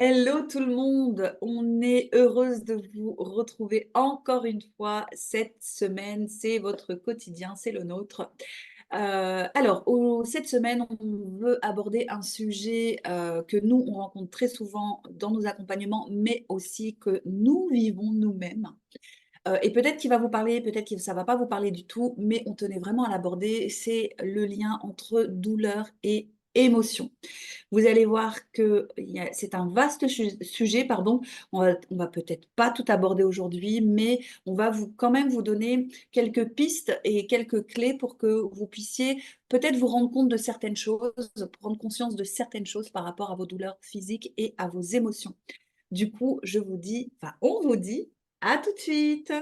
Hello tout le monde, on est heureuse de vous retrouver encore une fois cette semaine. C'est votre quotidien, c'est le nôtre. Cette semaine, on veut aborder un sujet que nous, on rencontre très souvent dans nos accompagnements, mais aussi que nous vivons nous-mêmes. Et peut-être qu'il va vous parler, peut-être que ça ne va pas vous parler du tout, mais on tenait vraiment à l'aborder. C'est le lien entre douleur et émotion. Vous allez voir que c'est un vaste sujet, pardon. On va peut-être pas tout aborder aujourd'hui, mais on va quand même vous donner quelques pistes et quelques clés pour que vous puissiez peut-être vous rendre compte de certaines choses, prendre conscience de certaines choses par rapport à vos douleurs physiques et à vos émotions. Du coup, on vous dit à tout de suite.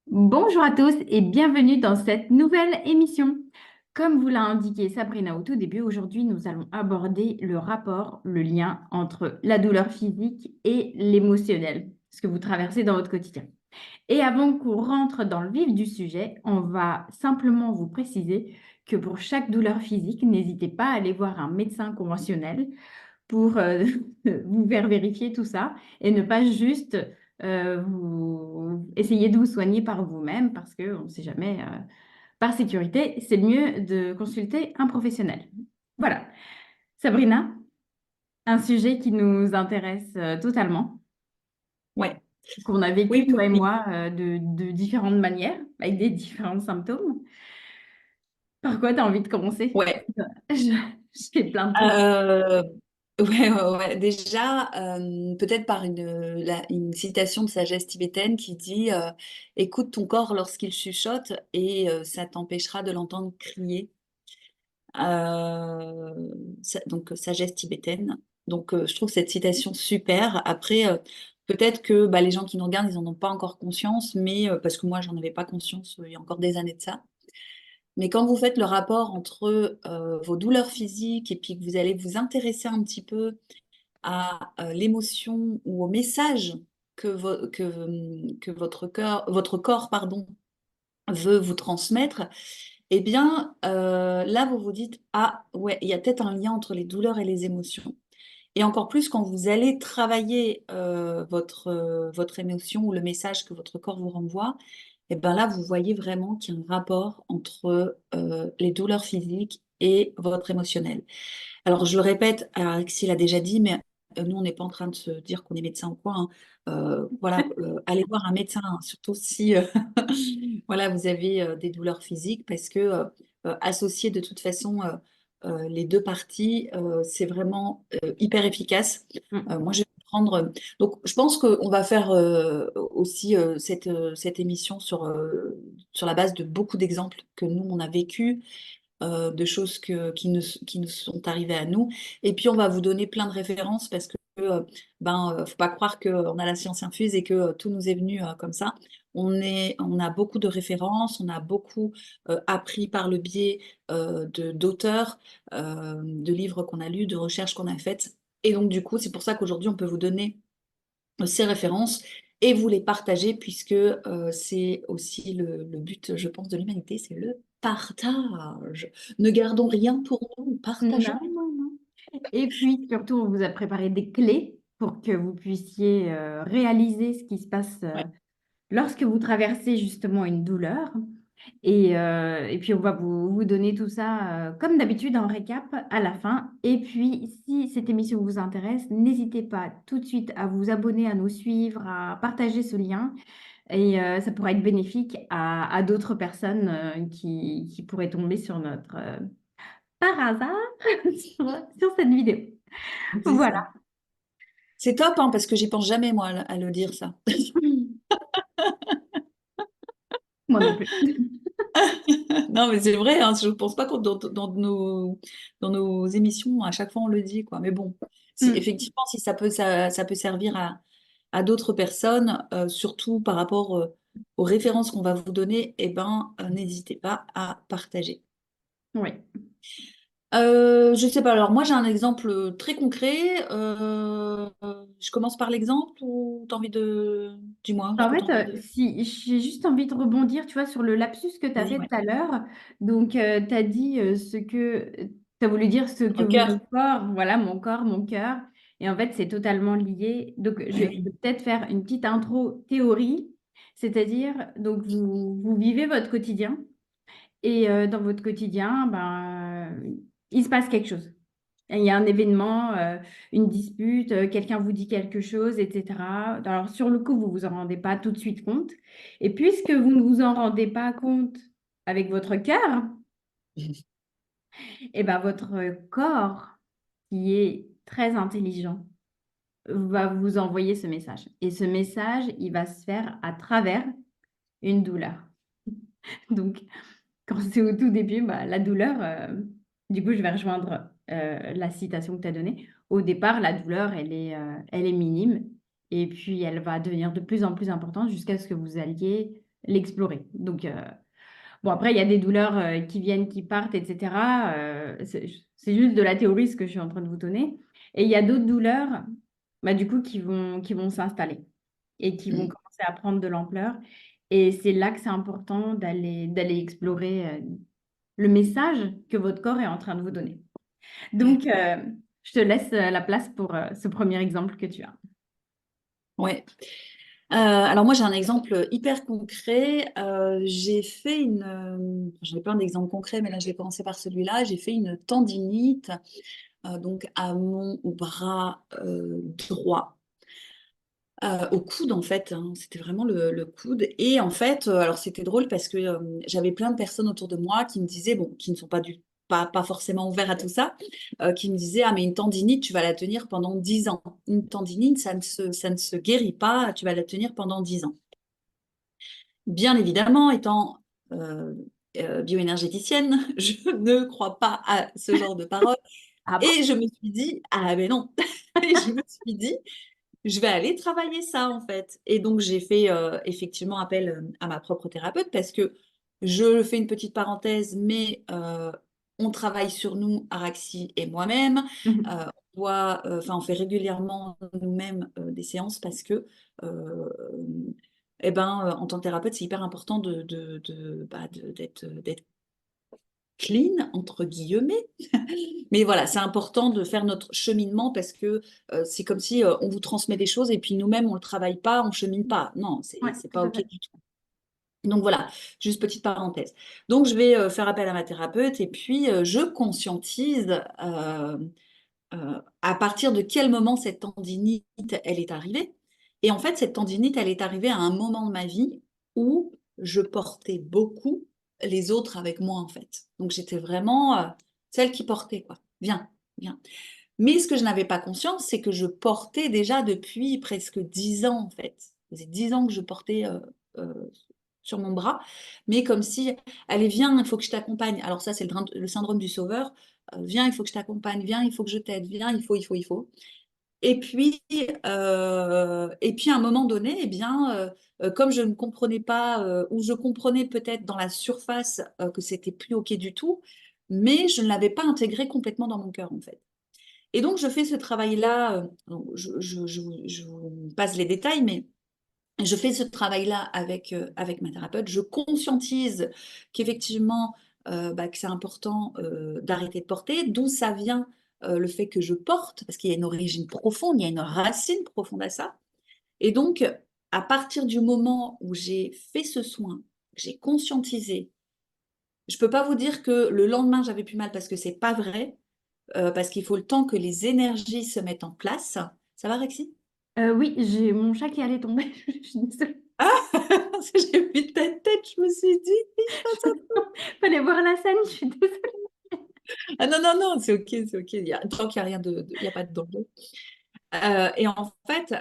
Bonjour à tous et bienvenue dans cette nouvelle émission. Comme vous l'a indiqué Sabrina au tout début, aujourd'hui nous allons aborder le rapport, le lien entre la douleur physique et l'émotionnel, ce que vous traversez dans votre quotidien. Et avant qu'on rentre dans le vif du sujet, on va simplement vous préciser que pour chaque douleur physique, n'hésitez pas à aller voir un médecin conventionnel pour vous faire vérifier tout ça et ne pas juste vous essayer de vous soigner par vous-même parce qu'on ne sait jamais, par sécurité, c'est mieux de consulter un professionnel. Voilà. Sabrina, un sujet qui nous intéresse totalement, Ouais. qu'on a Oui, vécu, oui, toi et oui. moi, de différentes manières, avec des différents symptômes. Par quoi tu as envie de commencer? Ouais. Je, je fais plein de trucs. Euh, ouais. Déjà, peut-être par une citation de sagesse tibétaine qui dit écoute ton corps lorsqu'il chuchote et ça t'empêchera de l'entendre crier. Donc, sagesse tibétaine. Donc, je trouve cette citation super. Après, peut-être que les gens qui nous regardent, ils n'en ont pas encore conscience, mais parce que moi, j'en avais pas conscience il y a encore des années de ça. Mais quand vous faites le rapport entre vos douleurs physiques et puis que vous allez vous intéresser un petit peu à l'émotion ou au message que votre corps, pardon, veut vous transmettre, eh bien, là, vous vous dites, ah ouais, il y a peut-être un lien entre les douleurs et les émotions. Et encore plus quand vous allez travailler votre émotion ou le message que votre corps vous renvoie, et ben là, vous voyez vraiment qu'il y a un rapport entre les douleurs physiques et votre émotionnel. Alors, je le répète, Alexis l'a déjà dit, mais nous, on n'est pas en train de se dire qu'on est médecin ou quoi, hein. Voilà, allez voir un médecin, hein, surtout si voilà, vous avez des douleurs physiques, parce que associer de toute façon les deux parties, c'est vraiment hyper efficace. Mm. Moi, je vais prendre. Donc, je pense qu'on va faire aussi cette émission sur la base de beaucoup d'exemples que nous, on a vécu, de choses qui nous sont arrivées à nous. Et puis, on va vous donner plein de références parce que, faut pas croire qu'on a la science infuse et que tout nous est venu comme ça. On a beaucoup de références, on a beaucoup appris par le biais d'auteurs, de livres qu'on a lus, de recherches qu'on a faites. Et donc, du coup, c'est pour ça qu'aujourd'hui, on peut vous donner ces références et vous les partager, puisque c'est aussi le but, je pense, de l'humanité, c'est le partage. Ne gardons rien pour nous, Non, partageons. non, non. Et puis, surtout, on vous a préparé des clés pour que vous puissiez réaliser ce qui se passe Ouais. lorsque vous traversez justement une douleur. Et puis, on va vous donner tout ça, comme d'habitude, en récap à la fin. Et puis, si cette émission vous intéresse, n'hésitez pas tout de suite à vous abonner, à nous suivre, à partager ce lien. Et ça pourra être bénéfique à d'autres personnes qui pourraient tomber sur par hasard, sur cette vidéo. C'est Voilà. ça. C'est top, hein, parce que j'y pense jamais, moi, à le dire, ça. Moi non plus. Non, mais c'est vrai, hein, je ne pense pas que dans nos émissions, à chaque fois, on le dit, quoi. Mais bon, si, Mm. effectivement, si ça peut servir à d'autres personnes, surtout par rapport aux références qu'on va vous donner, eh ben, n'hésitez pas à partager. Oui. Je sais pas, alors moi j'ai un exemple très concret. Je commence par l'exemple ou t'as envie de... Dis-moi ce En que tu as fait, envie de... si j'ai juste envie de rebondir, tu vois, sur le lapsus que tu as Vas-y, fait ouais. tout à l'heure. Donc, tu as dit ce que tu as voulu dire ce que Au cœur. mon corps, voilà, mon corps, mon cœur. Et en fait, c'est totalement lié. Donc, je Eh vais oui. peut-être faire une petite intro théorie, c'est-à-dire, donc, vous vivez votre quotidien et dans votre quotidien, ben, il se passe quelque chose. Il y a un événement, une dispute, quelqu'un vous dit quelque chose, etc. Alors, sur le coup, vous vous en rendez pas tout de suite compte. Et puisque vous ne vous en rendez pas compte avec votre cœur, et ben votre corps, qui est très intelligent, va vous envoyer ce message. Et ce message, il va se faire à travers une douleur. Donc, quand c'est au tout début, bah, la douleur, du coup, je vais rejoindre la citation que tu as donnée. Au départ, la douleur, elle est minime et puis elle va devenir de plus en plus importante jusqu'à ce que vous alliez l'explorer. Donc, bon, après, il y a des douleurs qui viennent, qui partent, etc. C'est juste de la théorie ce que je suis en train de vous donner. Et il y a d'autres douleurs, bah, du coup, qui vont s'installer et qui vont Mm. commencer à prendre de l'ampleur. Et c'est là que c'est important d'aller explorer le message que votre corps est en train de vous donner. Ouais. Donc, je te laisse la place pour ce premier exemple que tu as. Ouais. Alors moi j'ai un exemple hyper concret. J'ai fait une... j'en ai plein d'exemples concrets, mais là je vais commencer par celui-là. J'ai fait une tendinite donc à mon bras droit. Au coude en fait, hein. C'était vraiment le coude. Et en fait, alors c'était drôle parce que j'avais plein de personnes autour de moi qui me disaient, bon, qui ne sont pas forcément ouverts à tout ça, qui me disaient, ah mais une tendinite, tu vas la tenir pendant 10 ans. Une tendinite, ça ne se guérit pas, tu vas la tenir pendant 10 ans. Bien évidemment, étant euh, bioénergéticienne, je ne crois pas à ce genre de paroles. Ah bon? Et je me suis dit, ah ben non. Et je me suis dit, je vais aller travailler ça en fait. Et donc j'ai fait effectivement appel à ma propre thérapeute parce que je fais une petite parenthèse, mais on travaille sur nous, Araxi et moi-même. Mhm. On fait régulièrement nous-mêmes des séances parce que en tant que thérapeute, c'est hyper important d'être clean, entre guillemets. Mais voilà, c'est important de faire notre cheminement parce que c'est comme si on vous transmet des choses et puis nous-mêmes, on ne le travaille pas, on ne chemine pas. Non, Ouais, c'est tout pas à OK fait. du tout. Donc voilà, juste petite parenthèse. Donc je vais faire appel à ma thérapeute et puis je conscientise à partir de quel moment cette tendinite, elle est arrivée. Et en fait, cette tendinite, elle est arrivée à un moment de ma vie où je portais beaucoup les autres avec moi, en fait. Donc j'étais vraiment celle qui portait, quoi. Viens, viens. Mais ce que je n'avais pas conscience, c'est que je portais déjà depuis presque 10 ans, en fait. Ça faisait 10 ans que je portais euh, sur mon bras, mais comme si, allez, viens, il faut que je t'accompagne. Alors ça, c'est le syndrome du sauveur. Viens, il faut que je t'accompagne. Viens, il faut que je t'aide. Viens, il faut. Et puis à un moment donné, eh bien, comme je ne comprenais pas, ou je comprenais peut-être dans la surface que c'était plus OK du tout, mais je ne l'avais pas intégré complètement dans mon cœur, en fait. Et donc, je fais ce travail-là, donc, je vous passe les détails, mais je fais ce travail-là avec ma thérapeute. Je conscientise qu'effectivement, que c'est important d'arrêter de porter, d'où ça vient le fait que je porte, parce qu'il y a une origine profonde, il y a une racine profonde à ça. Et donc, à partir du moment où j'ai fait ce soin, que j'ai conscientisé, je ne peux pas vous dire que le lendemain, j'avais plus mal parce que c'est pas vrai, parce qu'il faut le temps que les énergies se mettent en place. Ça va, Rexy? Oui, j'ai mon chat qui allait tomber. Je suis désolée. Ah, j'ai vu ta tête, je me suis dit, il se passe un... Fallait voir la scène, je suis désolée. Ah non, non, non, c'est OK, c'est OK. Tant qu'il n'y a rien il n'y a pas de danger. Et en fait,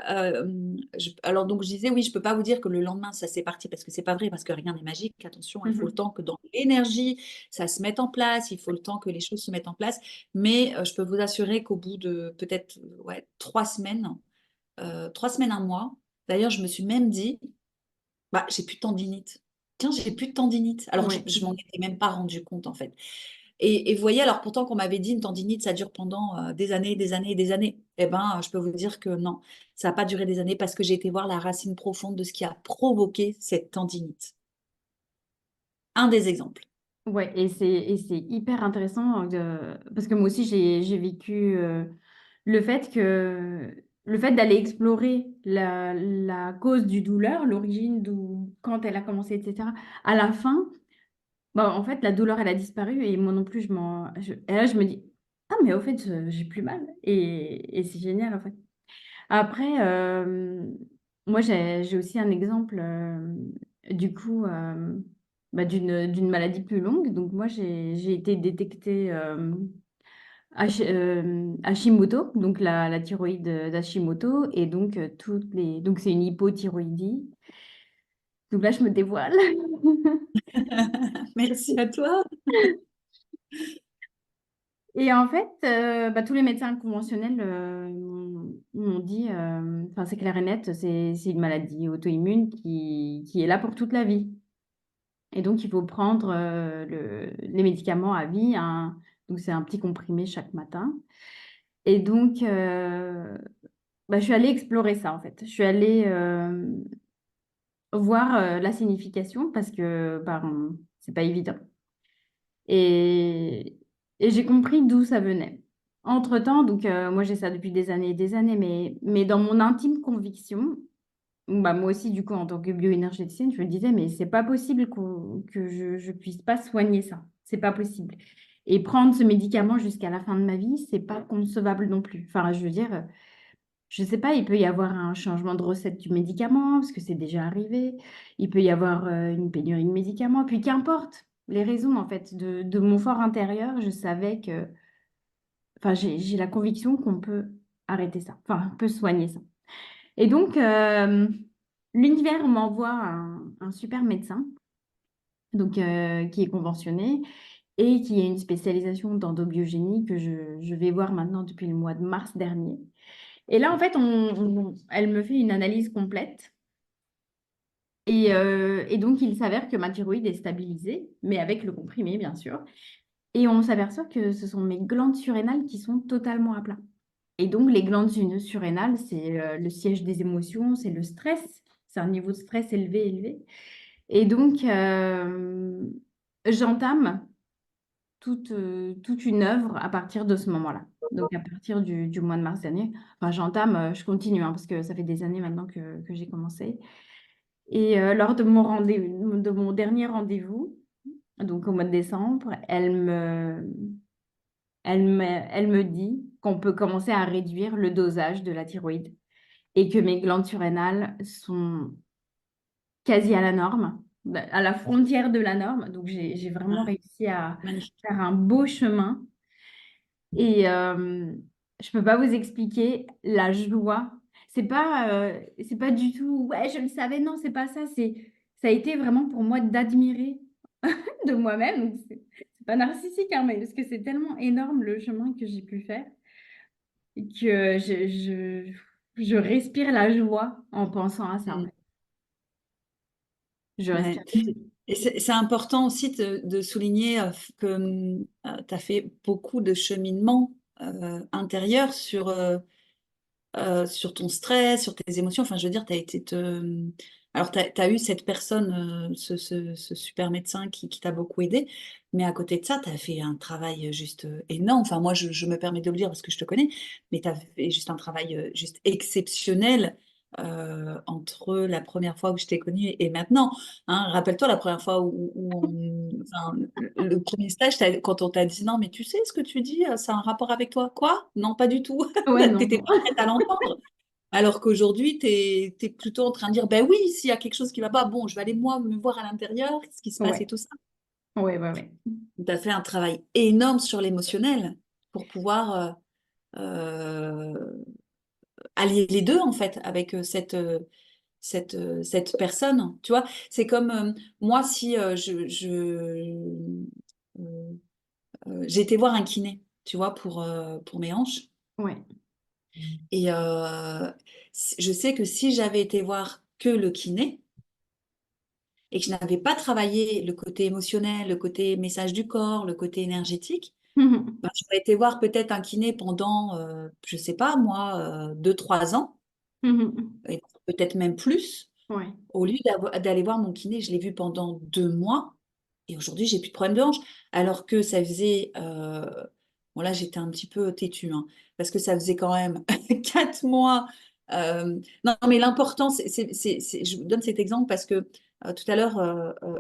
alors donc je disais, oui, je ne peux pas vous dire que le lendemain, ça s'est parti parce que c'est pas vrai, parce que rien n'est magique. Attention, il faut le Mhm. temps que dans l'énergie, ça se mette en place, il faut le temps que les choses se mettent en place. Mais je peux vous assurer qu'au bout de peut-être ouais, 3 semaines, 3 semaines, un mois, d'ailleurs, je me suis même dit, Bah, j'ai plus de tendinite. Tiens, j'ai plus de tendinite. Alors, Ouais. je m'en étais même pas rendu compte, en fait. Et vous voyez, alors pourtant qu'on m'avait dit une tendinite, ça dure pendant des années, des années et des années. Eh ben, je peux vous dire que non, ça n'a pas duré des années parce que j'ai été voir la racine profonde de ce qui a provoqué cette tendinite. Un des exemples. Ouais, et c'est hyper intéressant parce que moi aussi j'ai vécu le fait d'aller explorer la cause du douleur, l'origine d'où quand elle a commencé, etc. À la fin, bah, en fait, la douleur elle a disparu et moi non plus et là je me dis ah mais au fait j'ai plus mal et c'est génial en fait. Après, moi, j'ai aussi un exemple, du coup, bah, d'une maladie plus longue. Donc moi, j'ai été détectée, Hashimoto, donc la thyroïde, d'Hashimoto et donc donc c'est une hypothyroïdie. Donc là, je me dévoile. Merci à toi. Et en fait, bah, tous les médecins conventionnels, m'ont dit, enfin, c'est clair et net, c'est une maladie auto-immune qui est là pour toute la vie. Et donc, il faut prendre, les médicaments à vie, donc c'est un petit comprimé chaque matin. Et donc, bah, je suis allée explorer ça, en fait. Je suis allée, voir, la signification parce que, ben, c'est pas évident. Et j'ai compris d'où ça venait. Entre-temps, donc, moi, j'ai ça depuis des années et des années, mais dans mon intime conviction, bah, moi aussi, du coup, en tant que bioénergéticienne, je me disais, mais c'est pas possible que je puisse pas soigner ça. C'est pas possible. Et prendre ce médicament jusqu'à la fin de ma vie, c'est pas concevable non plus. Enfin, je veux dire, je sais pas, il peut y avoir un changement de recette du médicament, parce que c'est déjà arrivé. Il peut y avoir une pénurie de médicaments. Puis qu'importe les raisons, en fait, de mon fort intérieur, je savais que, enfin, j'ai la conviction qu'on peut arrêter ça. Enfin, on peut soigner ça. Et donc, l'univers m'envoie un super médecin, donc, qui est conventionné et qui a une spécialisation d'endobiogénie que je vais voir maintenant depuis le mois de mars dernier. Et là, en fait, elle me fait une analyse complète. Et donc, il s'avère que ma thyroïde est stabilisée, mais avec le comprimé, bien sûr. Et on s'aperçoit que ce sont mes glandes surrénales qui sont totalement à plat. Et donc, les glandes surrénales, c'est le siège des émotions, c'est le stress. C'est un niveau de stress élevé, élevé. Et donc, j'entame toute une œuvre à partir de ce moment-là. Donc, à partir du mois de mars dernier. Enfin, j'entame, je continue, hein, parce que ça fait des années maintenant que j'ai commencé. Et lors de mon dernier rendez-vous, donc au mois de décembre, elle me dit qu'on peut commencer à réduire le dosage de la thyroïde et que mes glandes surrénales sont quasi à la norme, à la frontière de la norme. Donc, j'ai vraiment Ah, réussi à magnifique. faire un beau chemin. Et je peux pas vous expliquer la joie. C'est pas du tout, ouais, je le savais, non, c'est pas ça. Ça a été vraiment pour moi d'admirer de moi-même. Donc, c'est pas narcissique, hein, mais parce que c'est tellement énorme le chemin que j'ai pu faire que je respire la joie en pensant à ça, en Mm. fait. Je Ouais. respire. Et c'est important aussi de souligner que tu as fait beaucoup de cheminement intérieur sur ton stress, sur tes émotions. Enfin, je veux dire, tu as été te... Alors, tu as eu cette personne, ce super médecin qui t'a beaucoup aidé, mais à côté de ça, tu as fait un travail juste énorme. Enfin, moi, je me permets de le dire parce que je te connais, mais tu as fait juste un travail juste exceptionnel entre la première fois où je t'ai connue et maintenant. Hein. Rappelle-toi la première fois enfin, le premier stage, quand on t'a dit non, mais tu sais ce que tu dis, ça a un rapport avec toi. Quoi? Non, pas du tout. Ouais, non, T'étais non. pas prête à l'entendre. Alors qu'aujourd'hui, tu es plutôt en train de dire, ben oui, s'il y a quelque chose qui va pas, bon, je vais aller moi me voir à l'intérieur, ce qui se passe et Ouais, tout ça. ouais, ouais, ouais. Tu as fait un travail énorme sur l'émotionnel pour pouvoir euh, allier les deux, en fait, avec cette personne. Tu vois, c'est comme moi, si euh, j'ai été voir un kiné, tu vois, pour mes hanches. Ouais, Et je sais que si j'avais été voir que le kiné, et que je n'avais pas travaillé le côté émotionnel, le côté message du corps, le côté énergétique, ben, j'aurais été voir peut-être un kiné pendant, je sais pas moi, 2, 3 ans, et peut-être même plus, Ouais. au lieu d'aller voir mon kiné, je l'ai vu pendant 2 mois. Et aujourd'hui, j'ai plus de problème de hanche. Alors que ça faisait, bon là, j'étais un petit peu têtue, hein, parce que ça faisait quand même 4 mois. Non, mais l'important, je vous donne cet exemple parce que tout à l'heure,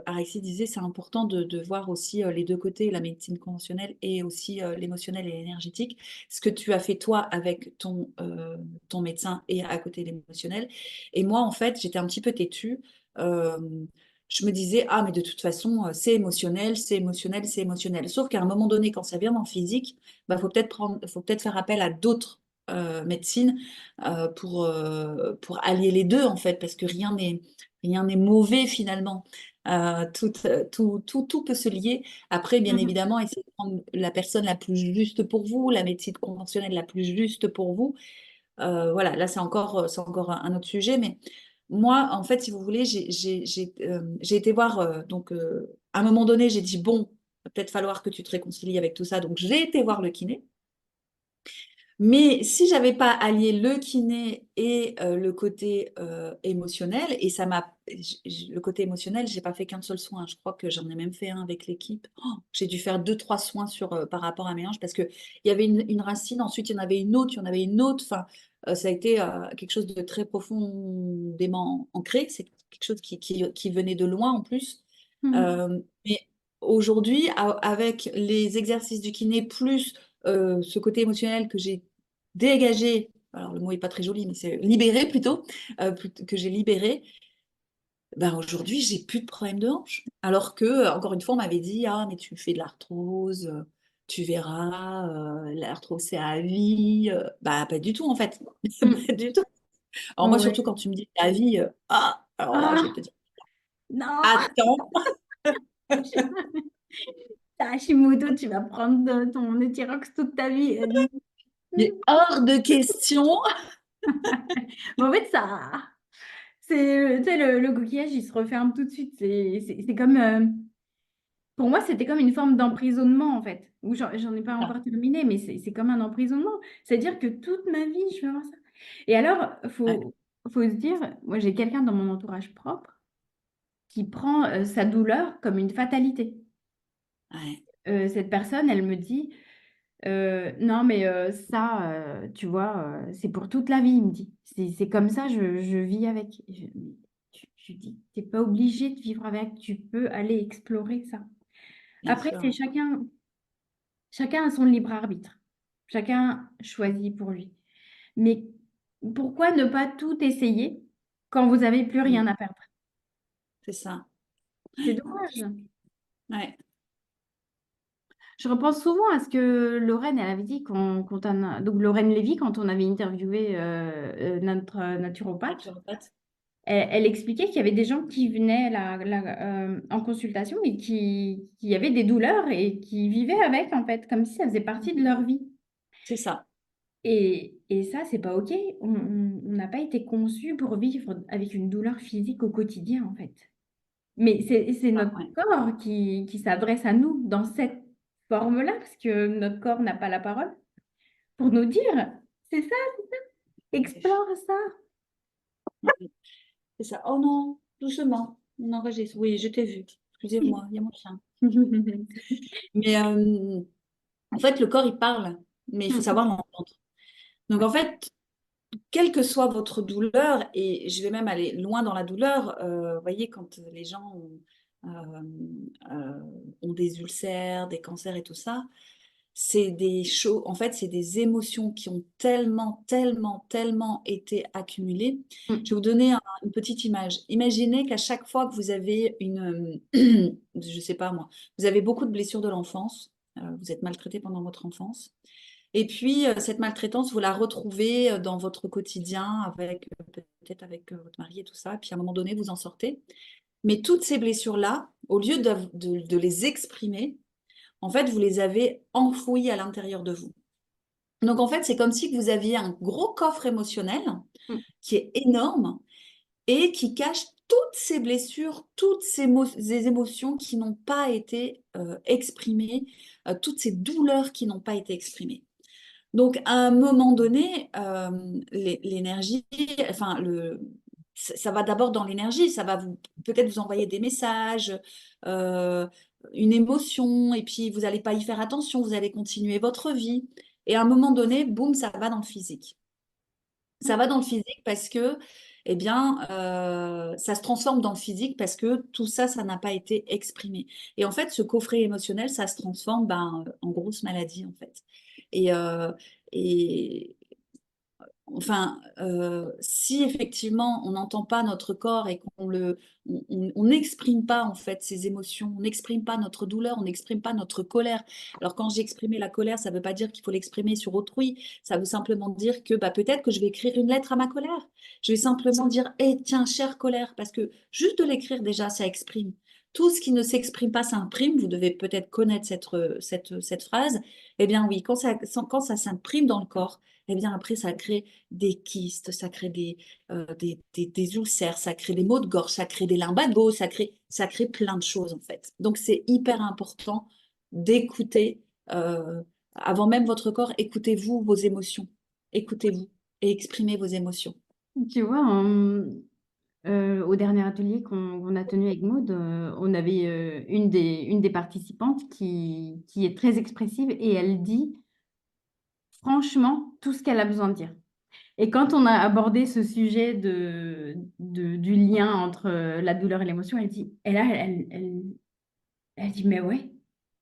Alexis disait, c'est important de voir aussi les deux côtés, la médecine conventionnelle et aussi l'émotionnel et l'énergétique. Ce que tu as fait toi avec ton médecin et à côté l'émotionnel. Et moi, en fait, j'étais un petit peu têtue. Euh, je me disais, ah, mais de toute façon, c'est émotionnel, c'est émotionnel, c'est émotionnel. Sauf qu'à un moment donné, quand ça vient dans le physique, bah, faut peut-être faire appel à d'autres médecines pour allier les deux, en fait, parce que rien n'est mauvais finalement. Tout peut se lier. Après, bien évidemment, essayez de prendre la personne la plus juste pour vous, la médecine conventionnelle la plus juste pour vous. Voilà, là, c'est encore un autre sujet, mais moi, en fait, si vous voulez, j'ai été voir, donc, à un moment donné, j'ai dit, bon, va peut-être falloir que tu te réconcilies avec tout ça, donc j'ai été voir le kiné. Mais si j'avais pas allié le kiné et le côté émotionnel, et le côté émotionnel, j'ai pas fait qu'un seul soin. Je crois que j'en ai même fait un avec l'équipe. Oh, j'ai dû faire 2, 3 soins par rapport à mes hanches parce que il y avait une racine, ensuite il y en avait une autre, il y en avait une autre. Enfin, ça a été quelque chose de très profondément ancré. C'est quelque chose qui venait de loin en plus. Mais aujourd'hui, avec les exercices du kiné plus ce côté émotionnel que j'ai dégagé, alors le mot n'est pas très joli, mais c'est libéré plutôt, que j'ai libéré, ben aujourd'hui, j'ai plus de problème de hanche. Alors que, encore une fois, on m'avait dit, ah, mais tu fais de l'arthrose, tu verras, l'arthrose c'est à vie. Bah, pas du tout, en fait. Pas du tout. Alors, moi, surtout Ouais. quand tu me dis à vie, alors là, je vais Ah, te dire, non! attends, Hashimoto, tu vas prendre ton Euthyrox toute ta vie. mais hors de question. Mais en fait, ça, tu sais, le coquillage, il se referme tout de suite. C'est comme, pour moi, c'était comme une forme d'emprisonnement, en fait. Ou j'en ai pas Ah, encore terminé, mais c'est comme un emprisonnement. C'est-à-dire que toute ma vie, je vais avoir ça. Et alors, ouais, faut se dire, moi, j'ai quelqu'un dans mon entourage propre qui prend sa douleur comme une fatalité. ouais, Cette personne, elle me dit, non, mais ça, tu vois, c'est pour toute la vie, il me dit. C'est comme ça, je vis avec. Je dis, t'es pas obligé de vivre avec, tu peux aller explorer ça. bien Après, c'est sûr. chacun a son libre arbitre. Chacun choisit pour lui. Mais pourquoi ne pas tout essayer quand vous n'avez plus Mm, rien à perdre? c'est ça. C'est dommage. Ouais, Je repense souvent à ce que Lorraine, elle avait dit donc Lorraine Lévy, quand on avait interviewé notre naturopathe, naturopathe. elle expliquait qu'il y avait des gens qui venaient en consultation et qui avaient des douleurs et qui vivaient avec, en fait, comme si ça faisait partie de leur vie. C'est ça. Et ça, c'est pas OK. On n'a pas été conçu pour vivre avec une douleur physique au quotidien, en fait. Mais c'est Ah, notre ouais, corps qui s'adresse à nous dans cette forme-là, parce que notre corps n'a pas la parole, pour nous dire, c'est ça, explore ça. ouais, c'est ça. Oh non, doucement, on enregistre. Oui, je t'ai vu. Excusez-moi, il y a mon chien. Mais en fait, le corps, il parle, mais il faut savoir l'entendre. Donc, en fait, quelle que soit votre douleur, et je vais même aller loin dans la douleur, vous voyez, quand les gens ont des ulcères, des cancers et tout ça, c'est des choses, en fait, c'est des émotions qui ont tellement été accumulées. Je vais vous donner une petite image. Imaginez qu'à chaque fois que vous avez je sais pas moi, vous avez beaucoup de blessures de l'enfance, vous êtes maltraité pendant votre enfance, et puis cette maltraitance, vous la retrouvez dans votre quotidien peut-être avec votre mari et tout ça, et puis à un moment donné, vous en sortez. Mais toutes ces blessures-là, au lieu de les exprimer, en fait, vous les avez enfouies à l'intérieur de vous. Donc, en fait, c'est comme si vous aviez un gros coffre émotionnel qui est énorme et qui cache toutes ces blessures, toutes ces émotions qui n'ont pas été exprimées, toutes ces douleurs qui n'ont pas été exprimées. Donc, à un moment donné, l'énergie, enfin, ça va d'abord dans l'énergie, ça va peut-être vous envoyer des messages, euh, une émotion, et puis vous n'allez pas y faire attention, vous allez continuer votre vie. Et à un moment donné, boum, ça va dans le physique. Ça va dans le physique parce que, eh bien, ça se transforme dans le physique parce que tout ça, ça n'a pas été exprimé. Et en fait, ce coffret émotionnel, ça se transforme en grosse maladie, en fait. Et, euh, et enfin, si effectivement on n'entend pas notre corps et on n'exprime pas en fait ces émotions, on n'exprime pas notre douleur, on n'exprime pas notre colère. Alors quand j'ai exprimé la colère, ça ne veut pas dire qu'il faut l'exprimer sur autrui. Ça veut simplement dire que peut-être que je vais écrire une lettre à ma colère. Je vais simplement dire, tiens, chère colère, parce que juste de l'écrire déjà, ça exprime. Tout ce qui ne s'exprime pas s'imprime. Vous devez peut-être connaître cette phrase. Eh bien oui, quand ça s'imprime dans le corps, eh bien après ça crée des kystes, ça crée des ulcères, ça crée des maux de gorge, ça crée des lumbagos, ça crée plein de choses en fait. Donc c'est hyper important d'écouter, avant même votre corps, écoutez-vous vos émotions, écoutez-vous et exprimez vos émotions. Tu vois, au dernier atelier qu'on a tenu avec Maud, on avait une des participantes qui est très expressive et elle dit franchement tout ce qu'elle a besoin de dire. Et quand on a abordé ce sujet du lien entre la douleur et l'émotion, elle dit, et là, elle dit, mais ouais,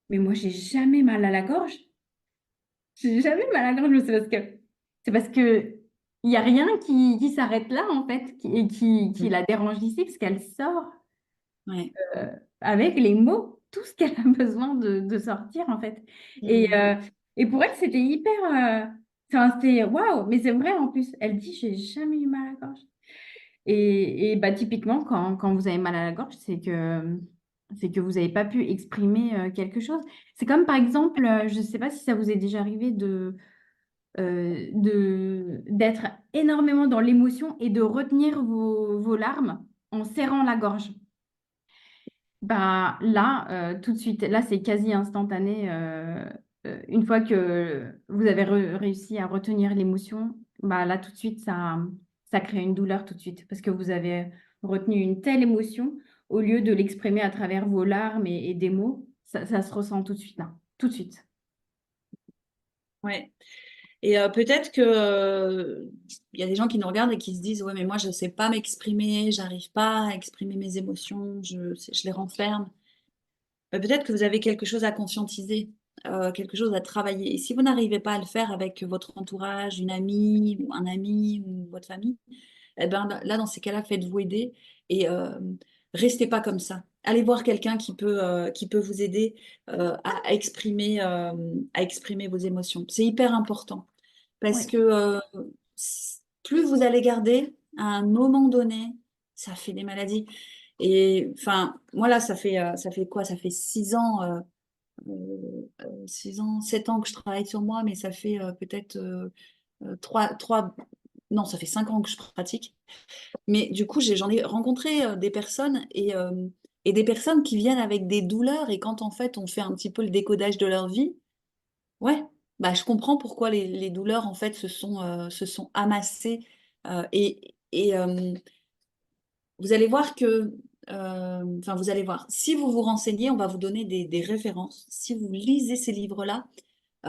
mais moi, j'ai jamais mal à la gorge. J'ai jamais mal à la gorge, mais c'est parce que il n'y a rien qui s'arrête là, en fait, et qui la dérange ici, parce qu'elle sort Ouais. euh, avec les mots, tout ce qu'elle a besoin de sortir, en fait. Et, Mm. euh, et pour elle, c'était hyper... enfin, c'était waouh, mais c'est vrai en plus. Elle dit, j'ai jamais eu mal à la gorge. Et bah, typiquement, quand vous avez mal à la gorge, c'est que vous n'avez pas pu exprimer quelque chose. C'est comme par exemple, je ne sais pas si ça vous est déjà arrivé d'être énormément dans l'émotion et de retenir vos larmes en serrant la gorge. Bah, là, tout de suite, là, c'est quasi instantané. Une fois que vous avez réussi à retenir l'émotion, bah, là, tout de suite, ça crée une douleur tout de suite parce que vous avez retenu une telle émotion au lieu de l'exprimer à travers vos larmes et des mots, ça se ressent tout de suite là, tout de suite. Ouais. Et peut-être que il y a des gens qui nous regardent et qui se disent, ouais, mais moi je ne sais pas m'exprimer, j'arrive pas à exprimer mes émotions, je les renferme. Peut-être que vous avez quelque chose à conscientiser, quelque chose à travailler. Et si vous n'arrivez pas à le faire avec votre entourage, une amie ou un ami ou votre famille, eh ben, là, dans ces cas-là, faites-vous aider et restez pas comme ça. Allez voir quelqu'un qui peut vous aider à exprimer vos émotions. C'est hyper important parce Oui, que plus vous allez garder, à un moment donné, ça fait des maladies. Et enfin, moi là, ça fait quoi? Ça fait 6 ans, 6 ans, 7 ans que je travaille sur moi, mais ça fait peut-être trois, non, ça fait 5 ans que je pratique. Mais du coup, j'en ai rencontré des personnes et des personnes qui viennent avec des douleurs. Et quand en fait, on fait un petit peu le décodage de leur vie, ouais, bah, je comprends pourquoi les douleurs en fait se sont amassées. Vous allez voir que, enfin, vous allez voir, si vous vous renseignez, on va vous donner des références. Si vous lisez ces livres-là,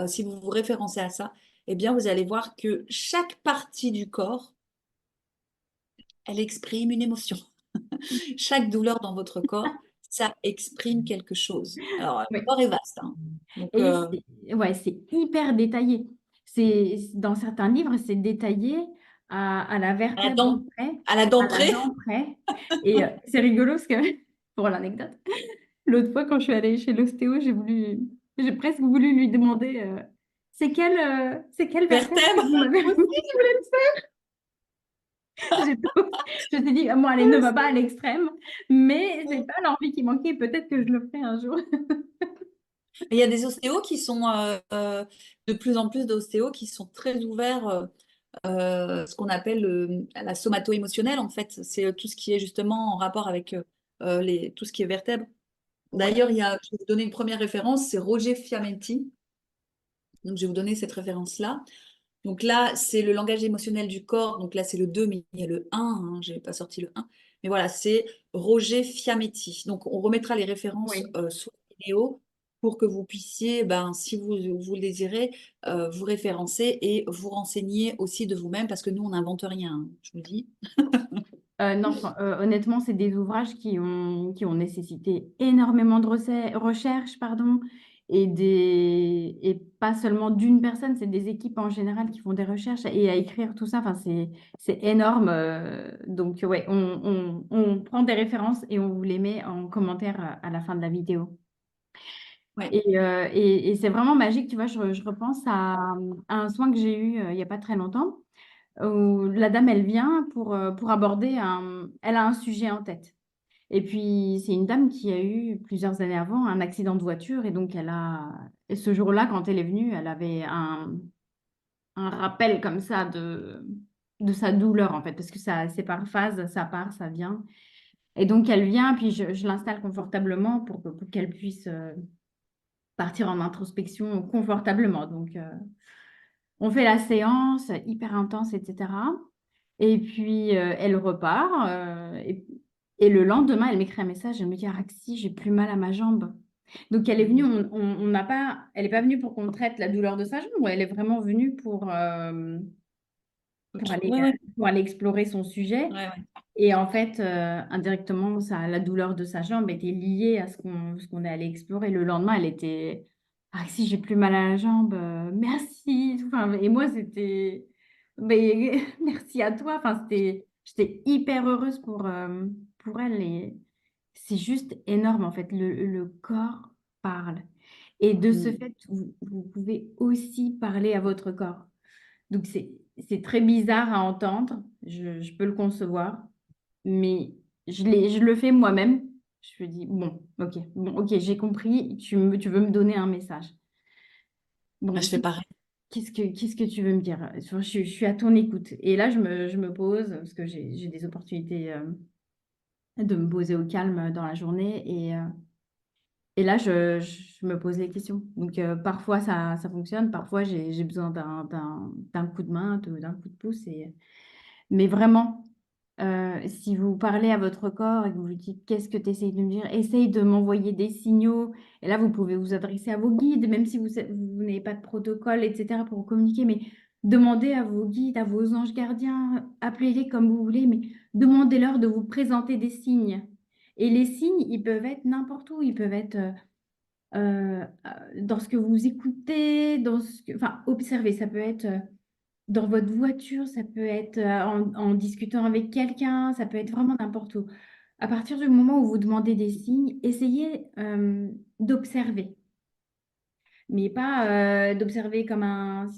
si vous vous référencez à ça, eh bien, vous allez voir que chaque partie du corps, elle exprime une émotion. Chaque douleur dans votre corps, ça exprime quelque chose. Alors, le oui. corps est vaste, hein. Donc, Et ouais, c'est hyper détaillé. Dans certains livres, c'est détaillé à la vertèbre près, à la dent à la près, dent près. Et c'est rigolo parce que, pour l'anecdote, l'autre fois, quand je suis allée chez l'ostéo, j'ai presque voulu lui demander c'est quelle vertèbre que vertèbre. vous m'avez remise. Je voulais le faire. Je me suis dit, moi, elle ne va pas à l'extrême, mais c'est pas l'envie qui manquait. Peut-être que je le ferai un jour. Il y a des ostéos qui sont de plus en plus d'ostéos qui sont très ouverts ce qu'on appelle la somato-émotionnelle, en fait. C'est tout ce qui est justement en rapport avec tout ce qui est vertèbre. Ouais. D'ailleurs, je vais vous donner une première référence, c'est Roger Fiammetti. Donc, je vais vous donner cette référence-là. Donc là, c'est le langage émotionnel du corps. Donc là, c'est le 2, mais il y a le 1. Hein, je n'ai pas sorti le 1. Mais voilà, c'est Roger Fiammetti. Donc, on remettra les références Oui. sous la vidéo pour que vous puissiez, ben, si vous le désirez, vous référencer et vous renseigner aussi de vous-même parce que nous, on n'invente rien, hein, je vous le dis. Non, honnêtement, c'est des ouvrages qui ont nécessité énormément de recherches, pardon, et pas seulement d'une personne, c'est des équipes en général qui font des recherches et à écrire tout ça, enfin, c'est énorme. Donc, ouais, on prend des références et on vous les met en commentaire à la fin de la vidéo. Ouais. Et c'est vraiment magique, tu vois, je repense à un soin que j'ai eu il n'y a pas très longtemps où la dame, elle vient pour aborder elle a un sujet en tête. Et puis, c'est une dame qui a eu plusieurs années avant un accident de voiture. Et donc, et ce jour-là, quand elle est venue, elle avait un rappel comme ça de sa douleur, en fait, parce que c'est par phase, ça part, ça vient. Et donc, elle vient, puis je l'installe confortablement pour qu'elle puisse partir en introspection confortablement. Donc, on fait la séance hyper intense, etc. Et puis, elle repart. Et le lendemain, elle m'écrit un message. Elle me dit, Araxi, j'ai plus mal à ma jambe. Donc, elle est venue. Mhm. On n'a pas, elle n'est pas venue pour qu'on traite la douleur de sa jambe. Elle est vraiment venue Ok. Ouais, ouais. pour aller explorer son sujet. Ouais, ouais. Et en fait, indirectement, la douleur de sa jambe était liée à ce qu'on est allé explorer. Le lendemain, elle était, ah si, j'ai plus mal à la jambe, merci. Enfin, et moi, c'était, mais merci à toi. Enfin, j'étais hyper heureuse pour elle. Et c'est juste énorme, en fait. Le corps parle. Et de ce Mhm. fait, vous pouvez aussi parler à votre corps. Donc, c'est très bizarre à entendre. Je peux le concevoir mais je le fais moi-même. Je me dis, bon, ok, j'ai compris, tu veux me donner un message. Bah, Bon, je fais pareil. qu'est-ce que tu veux me dire? Je suis à ton écoute. Et là, je me pose, parce que j'ai des opportunités de me poser au calme dans la journée. Et là, je me pose les questions. Donc, parfois, ça fonctionne. Parfois, j'ai besoin d'un coup de main, d'un coup de pouce. Mais vraiment, si vous parlez à votre corps et que vous lui dites qu'est-ce que tu essayes de me dire, essaye de m'envoyer des signaux. Et là, vous pouvez vous adresser à vos guides, même si vous n'avez pas de protocole, etc., pour communiquer. Mais demandez à vos guides, à vos anges gardiens, appelez-les comme vous voulez, mais demandez-leur de vous présenter des signes. Et les signes, ils peuvent être n'importe où. Ils peuvent être dans ce que vous écoutez, enfin, observez. Ça peut être dans votre voiture, ça peut être en discutant avec quelqu'un, ça peut être vraiment n'importe où. À partir du moment où vous demandez des signes, essayez d'observer, mais pas d'observer comme la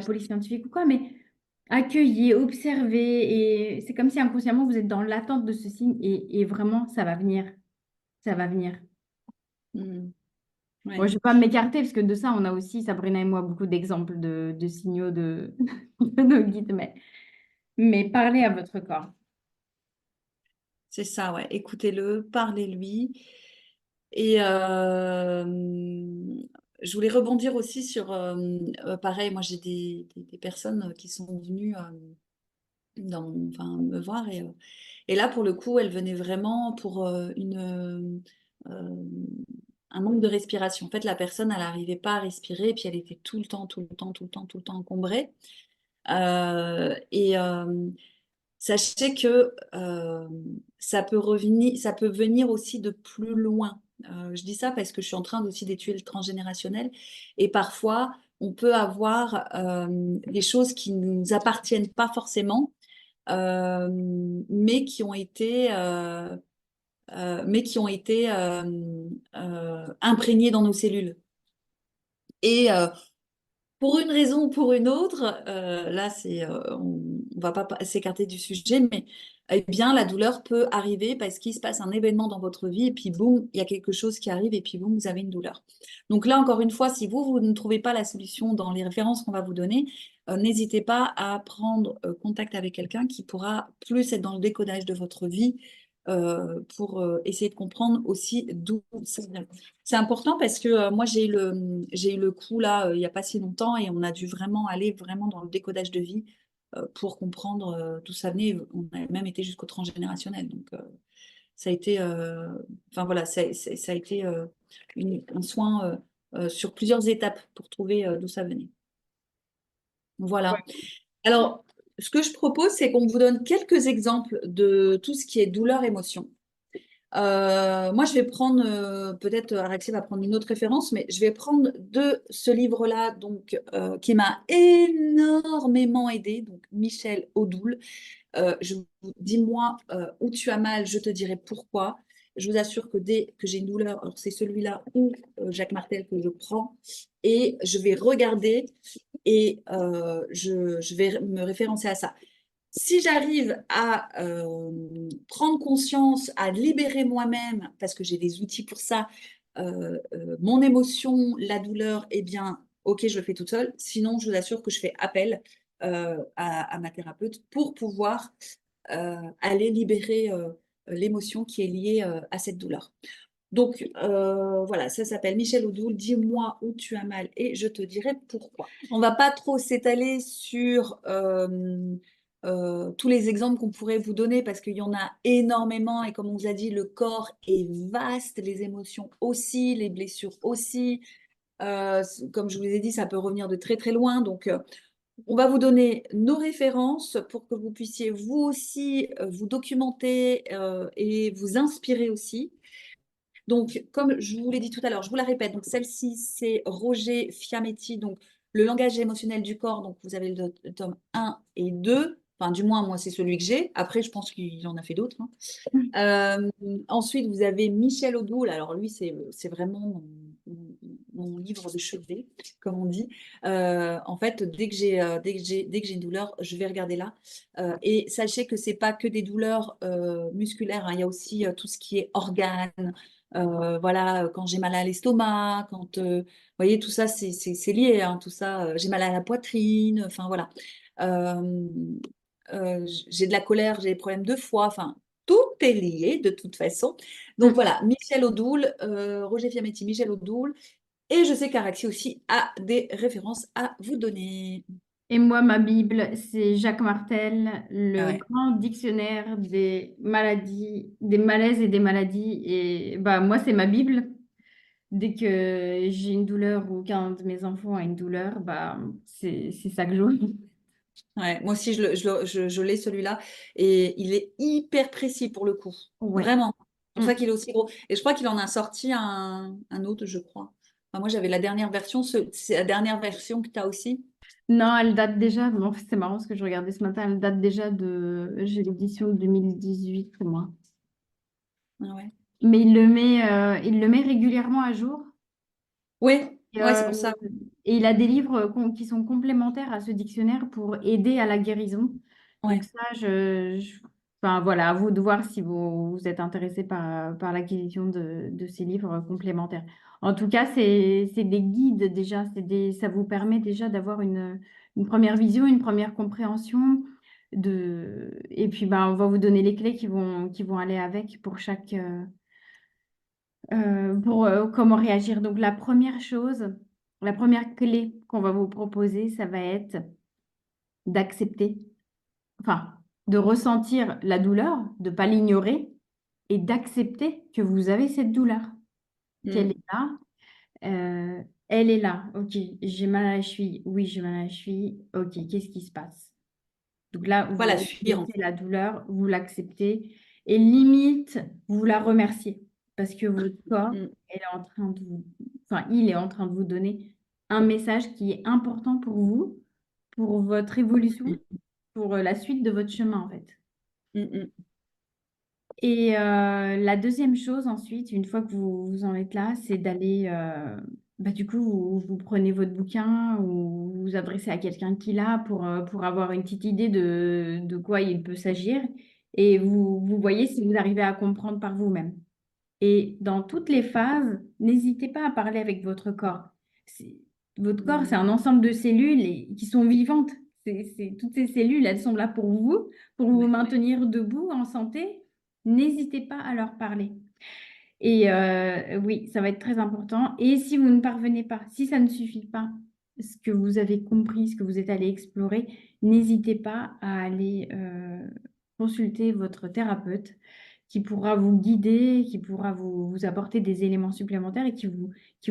police scientifique ou quoi, mais accueillez, observez, et c'est comme si inconsciemment vous êtes dans l'attente de ce signe, et vraiment, ça va venir, ça va venir. Mhm. Moi, Ouais. je ne vais pas m'écarter, parce que de ça, on a aussi, Sabrina et moi, beaucoup d'exemples de signaux de nos guides, mais parlez à votre corps. C'est ça, ouais. Écoutez-le, parlez-lui. Et je voulais rebondir aussi sur, pareil, moi j'ai des personnes qui sont venues enfin, me voir et là pour le coup elles venaient vraiment pour un manque de respiration. En fait la personne elle n'arrivait pas à respirer et puis elle était tout le temps, tout le temps, tout le temps, tout le temps encombrée. Et sachez que ça peut venir aussi de plus loin. Je dis ça parce que je suis en train aussi d'étudier le transgénérationnel et parfois on peut avoir des choses qui ne nous appartiennent pas forcément, euh, mais qui ont été, imprégnées dans nos cellules. Et Pour une raison ou pour une autre, là, on va pas s'écarter du sujet, mais eh bien, la douleur peut arriver parce qu'il se passe un événement dans votre vie et puis boum, il y a quelque chose qui arrive et puis boum, vous avez une douleur. Donc là, encore une fois, si vous ne trouvez pas la solution dans les références qu'on va vous donner, n'hésitez pas à prendre contact avec quelqu'un qui pourra plus être dans le décodage de votre vie pour essayer de comprendre aussi d'où ça vient. C'est important parce que moi, j'ai eu le coup là, il n'y a pas si longtemps, et on a dû vraiment aller vraiment dans le décodage de vie pour comprendre d'où ça venait. On a même été jusqu'au transgénérationnel. Donc, ça a été, enfin voilà, ça a été un soin sur plusieurs étapes pour trouver d'où ça venait. Voilà. Alors, ce que je propose, c'est qu'on vous donne quelques exemples de tout ce qui est douleur-émotion. Moi, je vais prendre, peut-être Alexis va prendre une autre référence, mais je vais prendre de ce livre-là, donc, qui m'a énormément aidé, donc Michel Odoul. Je vous dis-moi où tu as mal, je te dirai pourquoi. Je vous assure que dès que j'ai une douleur, alors c'est celui-là ou Jacques Martel que je prends, et je vais regarder et je vais me référencer à ça. Si j'arrive à prendre conscience, à libérer moi-même, parce que j'ai des outils pour ça, mon émotion, la douleur, eh bien, ok, je le fais toute seule. Sinon, je vous assure que je fais appel à ma thérapeute pour pouvoir aller libérer l'émotion qui est liée à cette douleur. Donc, voilà, ça s'appelle Michel Odoul. Dis-moi où tu as mal et je te dirai pourquoi. On ne va pas trop s'étaler sur tous les exemples qu'on pourrait vous donner parce qu'il y en a énormément et comme on vous a dit, le corps est vaste, les émotions aussi, les blessures aussi. Comme je vous ai dit, ça peut revenir de très très loin. Donc, on va vous donner nos références pour que vous puissiez vous aussi vous documenter et vous inspirer aussi. Donc, comme je vous l'ai dit tout à l'heure, je vous la répète, donc celle-ci, c'est Roger Fiametti, donc le langage émotionnel du corps. Donc, vous avez le tome 1 et 2. Enfin, du moins, moi, c'est celui que j'ai. Après, je pense qu'il en a fait d'autres, hein. Ensuite, vous avez Michel Odoul. Alors, lui, c'est vraiment mon livre de chevet, comme on dit. En fait, dès que j'ai une douleur, je vais regarder là. Et sachez que c'est pas que des douleurs musculaires, hein. Il y a aussi tout ce qui est organes. Voilà, quand j'ai mal à l'estomac, quand, vous voyez, tout ça, c'est lié, hein, tout ça. J'ai mal à la poitrine, enfin voilà. Euh, j'ai de la colère, j'ai des problèmes de foie, enfin, tout est lié de toute façon. Donc Mm. voilà, Michel Odoul, Roger Fiametti, Michel Odoul. Et je sais qu'Araxi aussi a des références à vous donner. Et moi, ma Bible, c'est Jacques Martel, Ah le ouais. grand dictionnaire des maladies, des malaises et des maladies. Et bah, moi, c'est ma Bible. Dès que j'ai une douleur ou qu'un de mes enfants a une douleur, bah, c'est ça que je vois. Ouais, moi aussi, je l'ai celui-là. Et il est hyper précis pour le coup. Ouais. Vraiment. C'est pour ça Mm. qu'il est aussi gros. Et je crois qu'il en a sorti un autre, je crois. Enfin, moi, j'avais la dernière version. C'est la dernière version que tu as aussi? Non, elle date déjà, bon, c'est marrant ce que je regardais ce matin, elle date déjà de, j'ai l'édition de 2018, moi. Ah ouais. Mais il le met régulièrement à jour. Oui, Et, ouais, c'est pour ça. et il a des livres qui sont complémentaires à ce dictionnaire pour aider à la guérison. Donc Ouais. ça, enfin voilà, à vous de voir si vous êtes intéressé par l'acquisition de ces livres complémentaires. En tout cas, c'est des guides déjà, ça vous permet déjà d'avoir une première vision, une première compréhension et puis ben, on va vous donner les clés qui vont aller avec pour pour comment réagir. Donc, la première chose, la première clé qu'on va vous proposer, ça va être d'accepter, enfin, de ressentir la douleur, de ne pas l'ignorer et d'accepter que vous avez cette douleur, qu'elle Mm. est là. Euh, Elle est là. Ok, j'ai mal à la cheville. Oui, j'ai mal à la cheville. Ok, qu'est-ce qui se passe? Donc là, Voilà, vous fuir. reconnaissez la douleur, vous l'acceptez et limite, vous la remerciez parce que votre corps, Mm. elle est en train de vous, enfin, il est en train de vous donner un message qui est important pour vous, pour votre évolution, pour la suite de votre chemin en fait. Mm. Mm. Et la deuxième chose ensuite, une fois que vous en êtes là, c'est d'aller bah, du coup, vous prenez votre bouquin ou vous vous adressez à quelqu'un qui l'a pour avoir une petite idée de quoi il peut s'agir et vous voyez si vous arrivez à comprendre par vous-même. Et dans toutes les phases, n'hésitez pas à parler avec votre corps. C'est- Votre corps, c'est un Mm. ensemble de cellules qui sont vivantes. Toutes ces cellules, elles sont là pour vous Ouais. maintenir debout, en santé. N'hésitez pas à leur parler. Et oui, ça va être très important. Et si vous ne parvenez pas, si ça ne suffit pas, ce que vous avez compris, ce que vous êtes allé explorer, n'hésitez pas à aller consulter votre thérapeute qui pourra vous guider, qui pourra vous apporter des éléments supplémentaires et qui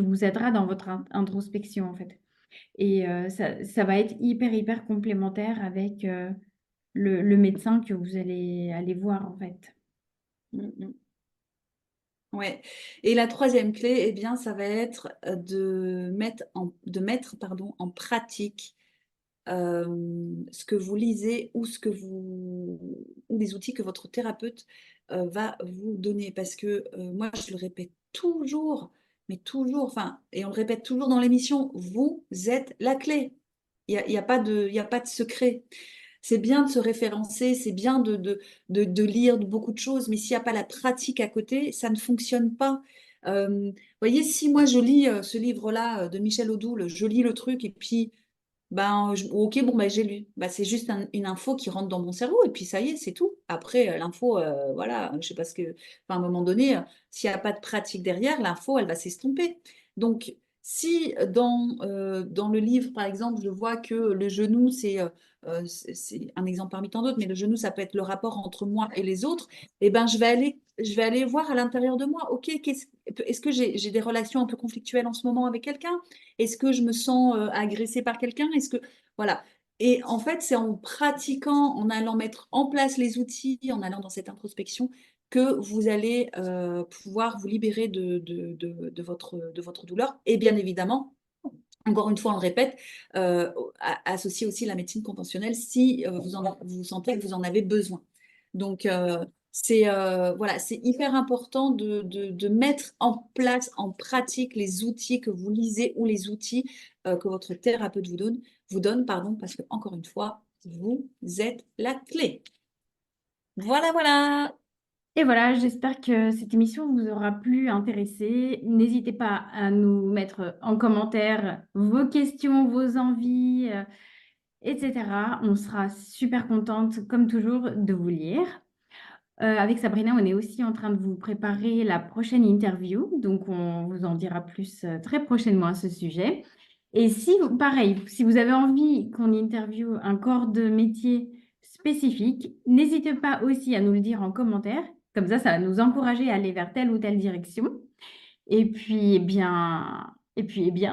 vous aidera dans votre introspection, en fait. Et ça va être hyper complémentaire avec le médecin que vous allez aller voir, en fait. Mm, mm. Ouais. Et la troisième clé, eh bien, ça va être pardon, en pratique ce que vous lisez ou les outils que votre thérapeute va vous donner. Parce que moi, je le répète toujours, mais toujours, enfin, et on le répète toujours dans l'émission, vous êtes la clé. Il y a pas il y a pas de secret. C'est bien de se référencer, c'est bien de lire beaucoup de choses, mais s'il n'y a pas la pratique à côté, ça ne fonctionne pas. Vous voyez, si moi je lis ce livre-là de Michel Odoul, je lis le truc et puis ben, ok, bon, ben, j'ai lu. Ben, c'est juste une info qui rentre dans mon cerveau et puis ça y est, c'est tout. Après, l'info, voilà, je sais pas ce que. Enfin, à un moment donné, s'il n'y a pas de pratique derrière, l'info, elle va s'estomper. Donc, si dans le livre, par exemple, je vois que le genou, c'est un exemple parmi tant d'autres, mais le genou, ça peut être le rapport entre moi et les autres, et ben, je vais aller voir à l'intérieur de moi, ok, est-ce que j'ai des relations un peu conflictuelles en ce moment avec quelqu'un? Est-ce que je me sens agressée par quelqu'un? Est-ce que voilà. Et en fait, c'est en pratiquant, en allant mettre en place les outils, en allant dans cette introspection, que vous allez pouvoir vous libérer de votre douleur. Et bien évidemment, encore une fois, on le répète, associer aussi la médecine conventionnelle si vous sentez que vous en avez besoin. Donc, voilà, c'est hyper important de mettre en place, en pratique les outils que vous lisez ou les outils que votre thérapeute vous donne, pardon, parce que, encore une fois, vous êtes la clé. Voilà, voilà. Et voilà, j'espère que cette émission vous aura plu, intéressé. N'hésitez pas à nous mettre en commentaire vos questions, vos envies, etc. On sera super contente, comme toujours, de vous lire. Avec Sabrina, on est aussi en train de vous préparer la prochaine interview, donc on vous en dira plus très prochainement à ce sujet. Et si, pareil, si vous avez envie qu'on interviewe un corps de métier spécifique, n'hésitez pas aussi à nous le dire en commentaire. Comme ça va nous encourager à aller vers telle ou telle direction. Et puis, eh bien,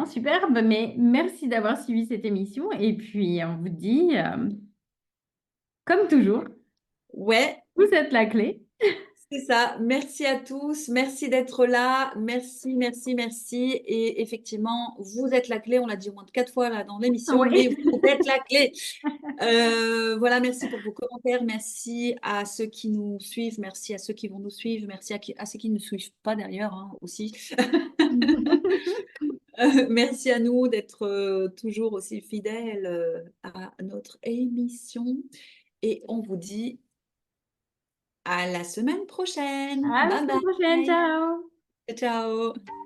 superbe. Mais merci d'avoir suivi cette émission. Et puis, on vous dit, comme toujours, Ouais, vous êtes la clé. c'est ça. Merci à tous. Merci d'être là. Merci, merci, merci. Et effectivement, vous êtes la clé. On l'a dit au moins 4 fois là dans l'émission, mais Oui. vous êtes la clé. Voilà, merci pour vos commentaires. Merci à ceux qui nous suivent. Merci à ceux qui vont nous suivre. Merci à ceux qui ne nous suivent pas d'ailleurs hein, aussi. Merci à nous d'être toujours aussi fidèles à notre émission. Et on vous dit à la semaine prochaine. À la Bye semaine prochaine. bye. Ciao. Ciao.